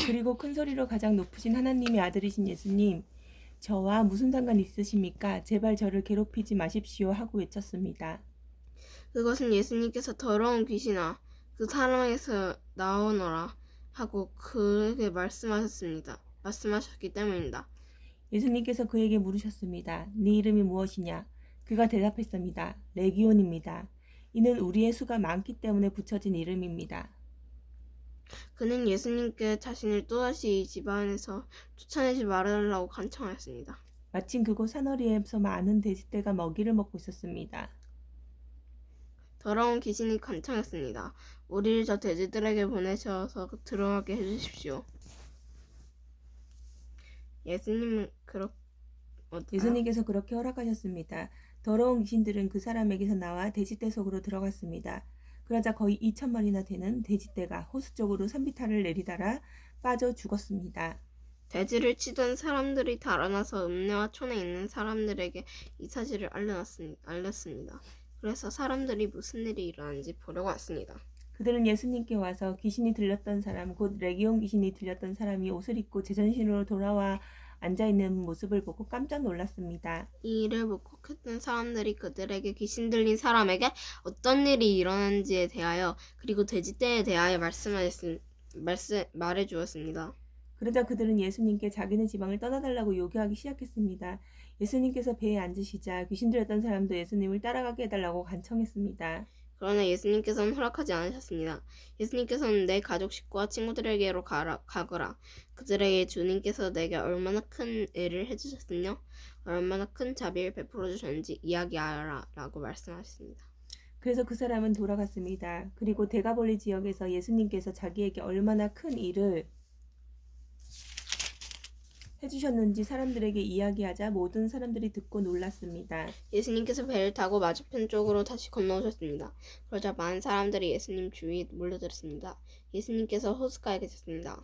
그리고 큰 소리로 가장 높으신 하나님의 아들이신 예수님, 저와 무슨 상관 있으십니까? 제발 저를 괴롭히지 마십시오 하고 외쳤습니다. 그것은 예수님께서 더러운 귀신아 그 사람에게서 나오너라 하고 그에게 말씀하셨기 때문이다. 예수님께서 그에게 물으셨습니다. 네 이름이 무엇이냐? 그가 대답했습니다. 레기온입니다. 이는 우리의 수가 많기 때문에 붙여진 이름입니다. 그는 예수님께 자신을 또다시 이 집안에서 쫓아내지 말아달라고 간청하였습니다. 마침 그곳 산허리에서 많은 돼지떼가 먹이를 먹고 있었습니다. 더러운 귀신이 간청했습니다. 우리를 저 돼지들에게 보내셔서 들어가게 해주십시오. 예수님께서 그렇게 허락하셨습니다. 더러운 귀신들은 그 사람에게서 나와 돼지떼 속으로 들어갔습니다. 그러자 거의 2,000마리나 되는 돼지떼가 호수 쪽으로 산비탈을 내리달아 빠져 죽었습니다. 돼지를 치던 사람들이 달아나서 읍내와 촌에 있는 사람들에게 이 사실을 알렸습니다. 그래서 사람들이 무슨 일이 일어나는지 보려고 왔습니다. 그들은 예수님께 와서 귀신이 들렸던 사람, 곧 레기온 귀신이 들렸던 사람이 옷을 입고 제정신으로 돌아와 앉아있는 모습을 보고 깜짝 놀랐습니다. 이 일을 목격했던 사람들이 그들에게 귀신 들린 사람에게 어떤 일이 일어난지에 대하여 그리고 돼지떼에 대하여 말해 주었습니다. 그러자 그들은 예수님께 자기네 지방을 떠나달라고 요구하기 시작했습니다. 예수님께서 배에 앉으시자 귀신 들렸던 사람도 예수님을 따라가게 해달라고 간청했습니다. 그러나 예수님께서는 허락하지 않으셨습니다. 예수님께서는 내 가족 식구와 친구들에게로 가거라. 그들에게 주님께서 내게 얼마나 큰 일을 해주셨으며 얼마나 큰 자비를 베풀어 주셨는지 이야기하라 라고 말씀하셨습니다. 그래서 그 사람은 돌아갔습니다. 그리고 데가볼리 지역에서 예수님께서 자기에게 얼마나 큰 일을 해주셨는지 사람들에게 이야기하자 모든 사람들이 듣고 놀랐습니다. 예수님께서 배를 타고 맞은편 쪽으로 다시 건너오셨습니다. 그러자 많은 사람들이 예수님 주위에 몰려들었습니다. 예수님께서 호숫가에 계셨습니다.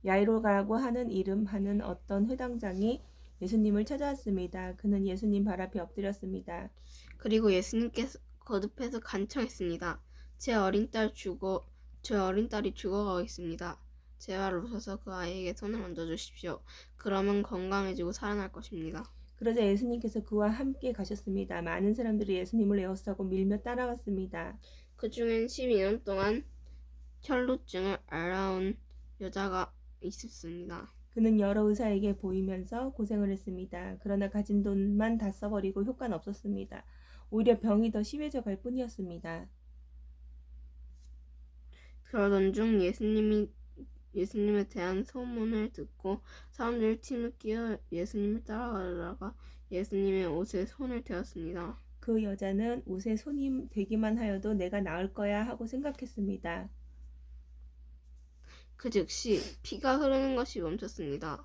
야이로가라고 하는 이름하는 어떤 회당장이 예수님을 찾아왔습니다. 그는 예수님 발 앞에 엎드렸습니다. 그리고 예수님께서 거듭해서 간청했습니다. 제 어린 딸이 죽어가고 있습니다. 제발 오셔서 그 아이에게 손을 얹어주십시오. 그러면 건강해지고 살아날 것입니다. 그러자 예수님께서 그와 함께 가셨습니다. 많은 사람들이 예수님을 에워싸고 밀며 따라갔습니다. 그 중엔 12년 동안 혈루증을 앓아온 여자가 있었습니다. 그는 여러 의사에게 보이면서 고생을 했습니다. 그러나 가진 돈만 다 써버리고 효과는 없었습니다. 오히려 병이 더 심해져 갈 뿐이었습니다. 그러던 중 예수님에 대한 소문을 듣고 사람들이 팀을 끼어 예수님을 따라가다가 예수님의 옷에 손을 대었습니다. 그 여자는 옷에 손이 대기만 하여도 내가 나을 거야 하고 생각했습니다. 그 즉시 피가 흐르는 것이 멈췄습니다.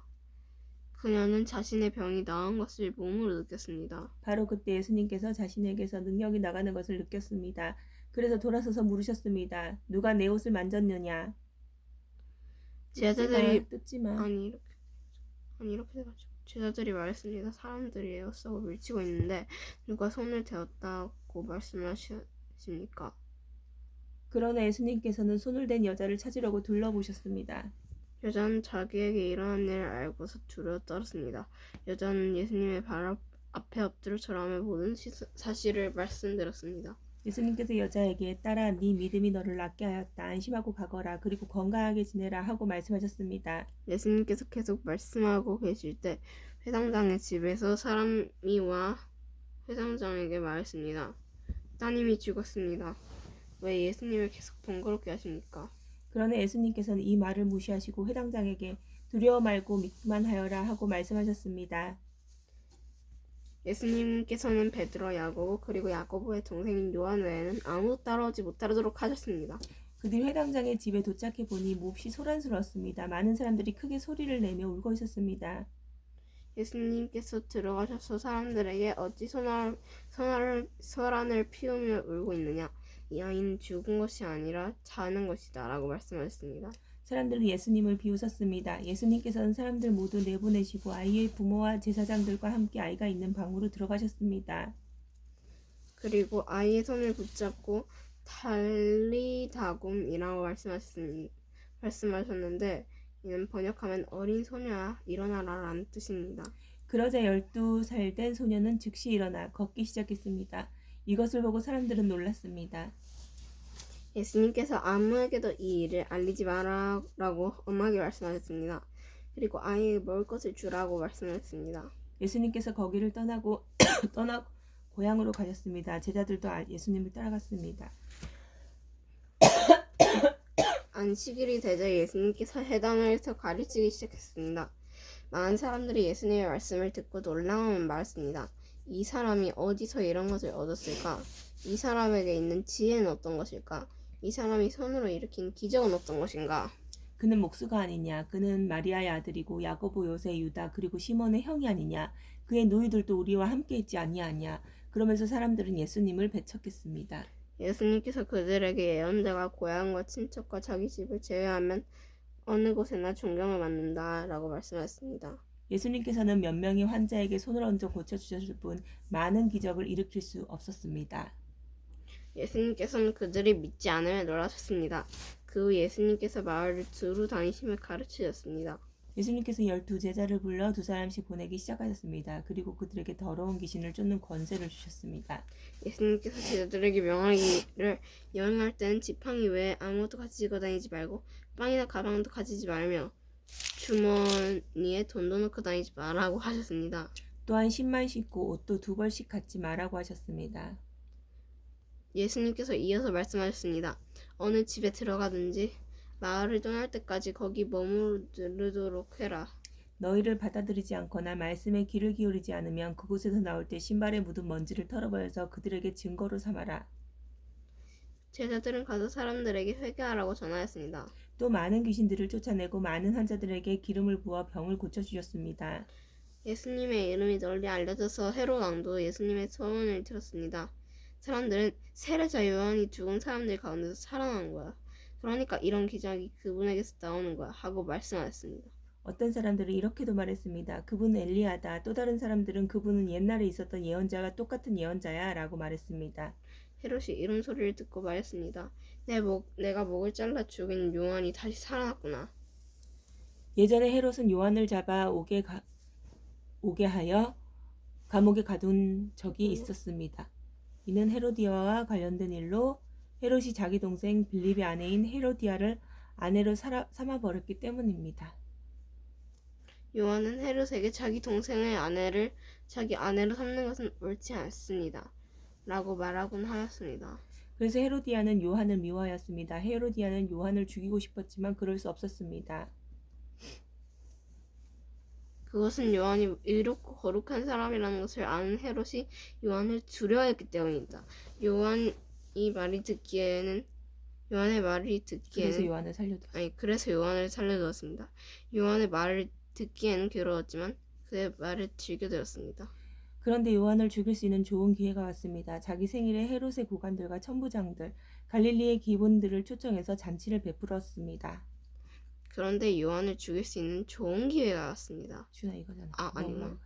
그녀는 자신의 병이 나은 것을 몸으로 느꼈습니다. 바로 그때 예수님께서 자신에게서 능력이 나가는 것을 느꼈습니다. 그래서 돌아서서 물으셨습니다. 누가 내 옷을 만졌느냐? 제자들이 말했습니다. 사람들이 에워싸고 밀치고 있는데 누가 손을 대었다고 말씀하십니까? 그러나 예수님께서는 손을 댄 여자를 찾으려고 둘러보셨습니다. 여자는 자기에게 일어난 일을 알고서 두려워 떨었습니다. 여자는 예수님의 발 앞에 엎드려 절하며 모든 사실을 말씀드렸습니다. 예수님께서 여자에게 딸아 네 믿음이 너를 낫게 하였다. 안심하고 가거라. 그리고 건강하게 지내라 하고 말씀하셨습니다. 예수님께서 계속 말씀하고 계실 때 회당장의 집에서 사람이 와 회당장에게 말했습니다. 따님이 죽었습니다. 왜 예수님을 계속 번거롭게 하십니까? 그러나 예수님께서는 이 말을 무시하시고 회당장에게 두려워 말고 믿기만 하여라 하고 말씀하셨습니다. 예수님께서는 베드로, 야고보 그리고 야고보의 동생인 요한 외에는 아무도 따라오지 못하도록 하셨습니다. 그들이 회당장의 집에 도착해 보니 몹시 소란스러웠습니다. 많은 사람들이 크게 소리를 내며 울고 있었습니다. 예수님께서 들어가셔서 사람들에게 어찌 소란을 피우며 울고 있느냐? 이 아이는 죽은 것이 아니라 자는 것이다 라고 말씀하셨습니다. 사람들은 예수님을 비웃었습니다. 예수님께서는 사람들 모두 내보내시고 아이의 부모와 제사장들과 함께 아이가 있는 방으로 들어가셨습니다. 그리고 아이의 손을 붙잡고 달리다굼이라고 말씀하셨는데 이는 번역하면 어린 소녀야 일어나라라는 뜻입니다. 그러자 12살 된 소녀는 즉시 일어나 걷기 시작했습니다. 이것을 보고 사람들은 놀랐습니다. 예수님께서 아무에게도 이 일을 알리지 마라라고 엄하게 말씀하셨습니다. 그리고 아이에게 먹을 것을 주라고 말씀하셨습니다. 예수님께서 거기를 떠나고 고향으로 가셨습니다. 제자들도 예수님을 따라갔습니다. 안식일이 되자 예수님께서 회당에서 가르치기 시작했습니다. 많은 사람들이 예수님의 말씀을 듣고 놀라움을 말했습니다. 이 사람이 어디서 이런 것을 얻었을까? 이 사람에게 있는 지혜는 어떤 것일까? 이 사람이 손으로 일으킨 기적은 어떤 것인가? 그는 목수가 아니냐? 그는 마리아의 아들이고 야고보, 요새, 유다 그리고 시몬의 형이 아니냐? 그의 누이들도 우리와 함께 있지 아니하냐? 그러면서 사람들은 예수님을 배척했습니다. 예수님께서 그들에게 예언자가 고향과 친척과 자기 집을 제외하면 어느 곳에나 존경을 받는다 라고 말씀하셨습니다. 예수님께서는 몇 명의 환자에게 손을 얹어 고쳐주셨을 뿐 많은 기적을 일으킬 수 없었습니다. 예수님께서는 그들이 믿지 않음에 놀라셨습니다. 그 후 예수님께서 마을을 두루 다니시며 가르치셨습니다. 예수님께서 12제자를 불러 2사람씩 보내기 시작하셨습니다. 그리고 그들에게 더러운 귀신을 쫓는 권세를 주셨습니다. 예수님께서 제자들에게 명하기를 여행할 때는 지팡이 외에 아무것도 가지고 다니지 말고 빵이나 가방도 가지지 말며 주머니에 돈도 넣고 다니지 말라고 하셨습니다. 또한 신만 신고 옷도 2벌씩 갖지 말라고 하셨습니다. 예수님께서 이어서 말씀하셨습니다. 어느 집에 들어가든지 마을을 떠날 때까지 거기 머무르도록 해라. 너희를 받아들이지 않거나 말씀에 귀를 기울이지 않으면 그곳에서 나올 때 신발에 묻은 먼지를 털어버려서 그들에게 증거로 삼아라. 제자들은 가서 사람들에게 회개하라고 전하였습니다. 또 많은 귀신들을 쫓아내고 많은 환자들에게 기름을 부어 병을 고쳐주셨습니다. 예수님의 이름이 널리 알려져서 헤롯 왕도 예수님의 소문을 들었습니다. 사람들은 세례자 요한이 죽은 사람들 가운데서 살아난 거야. 그러니까 이런 기적이 그분에게서 나오는 거야 하고 말씀하셨습니다. 어떤 사람들은 이렇게도 말했습니다. 그분은 엘리야다. 또 다른 사람들은 그분은 옛날에 있었던 예언자가 똑같은 예언자야 라고 말했습니다. 헤롯이 이런 소리를 듣고 말했습니다. 내가 목을 잘라 죽인 요한이 다시 살아났구나. 예전에 헤롯은 요한을 잡아 오게 하여 감옥에 가둔 적이 있었습니다. 이는 헤로디아와 관련된 일로 헤롯이 자기 동생 빌립의 아내인 헤로디아를 아내로 삼아버렸기 때문입니다. 요한은 헤롯에게 자기 동생의 아내를 자기 아내로 삼는 것은 옳지 않습니다. 라고 말하곤 하였습니다. 그래서 헤로디아는 요한을 미워하였습니다. 헤로디아는 요한을 죽이고 싶었지만 그럴 수 없었습니다. 그것은 요한이 의롭고 거룩한 사람이라는 것을 아는 헤롯이 요한을 두려워했기 때문입니다. 요한의 말이 듣기에는 그래서 요한을 살려두었습니다. 요한의 말을 듣기에는 괴로웠지만 그의 말을 즐겨 들었습니다. 그런데 요한을 죽일 수 있는 좋은 기회가 왔습니다. 자기 생일에 헤롯의 고관들과 천부장들, 갈릴리의 기본들을 초청해서 잔치를 베풀었습니다. 그런데 요한을 죽일 수 있는 좋은 기회가 왔습니다. 준아 이거잖아. 아니구나.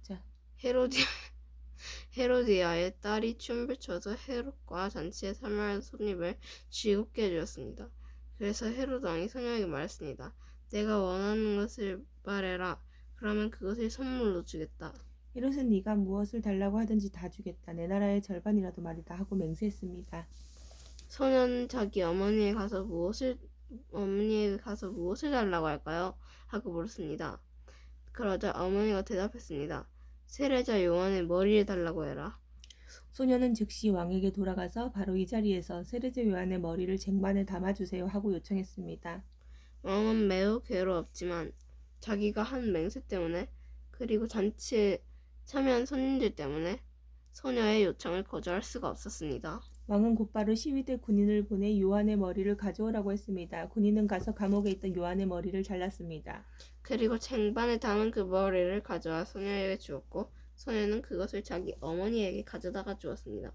자, 헤로디아의 딸이 춤을 춰서 헤롯과 잔치에 참여한 손님을 즐겁게 해주었습니다. 그래서 헤롯 왕이 소녀에게 말했습니다. 내가 원하는 것을 말해라. 그러면 그것을 선물로 주겠다. 헤롯은 네가 무엇을 달라고 하든지 다 주겠다. 내 나라의 절반이라도 말이다 하고 맹세했습니다. 소녀는 자기 어머니에게 가서 무엇을 달라고 할까요? 하고 물었습니다. 그러자 어머니가 대답했습니다. 세례자 요한의 머리를 달라고 해라. 소녀는 즉시 왕에게 돌아가서 바로 이 자리에서 세례자 요한의 머리를 쟁반에 담아주세요 하고 요청했습니다. 왕은 매우 괴로웠지만 자기가 한 맹세 때문에 그리고 잔치에 참여한 손님들 때문에 소녀의 요청을 거절할 수가 없었습니다. 왕은 곧바로 시위대 군인을 보내 요한의 머리를 가져오라고 했습니다. 군인은 가서 감옥에 있던 요한의 머리를 잘랐습니다. 그리고 쟁반에 담은 그 머리를 가져와 소녀에게 주었고 소녀는 그것을 자기 어머니에게 가져다가 주었습니다.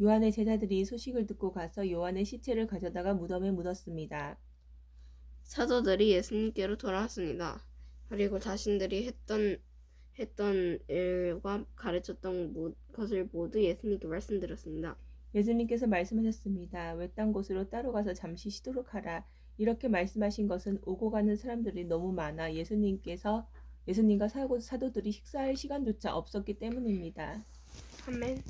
요한의 제자들이 소식을 듣고 가서 요한의 시체를 가져다가 무덤에 묻었습니다. 사도들이 예수님께로 돌아왔습니다. 그리고 자신들이 했던 일과 가르쳤던 것을 모두 예수님께 말씀드렸습니다. 예수님께서 말씀하셨습니다. 외딴 곳으로 따로 가서 잠시 쉬도록 하라. 이렇게 말씀하신 것은 오고 가는 사람들이 너무 많아 예수님과 사도들이 식사할 시간조차 없었기 때문입니다. 아멘.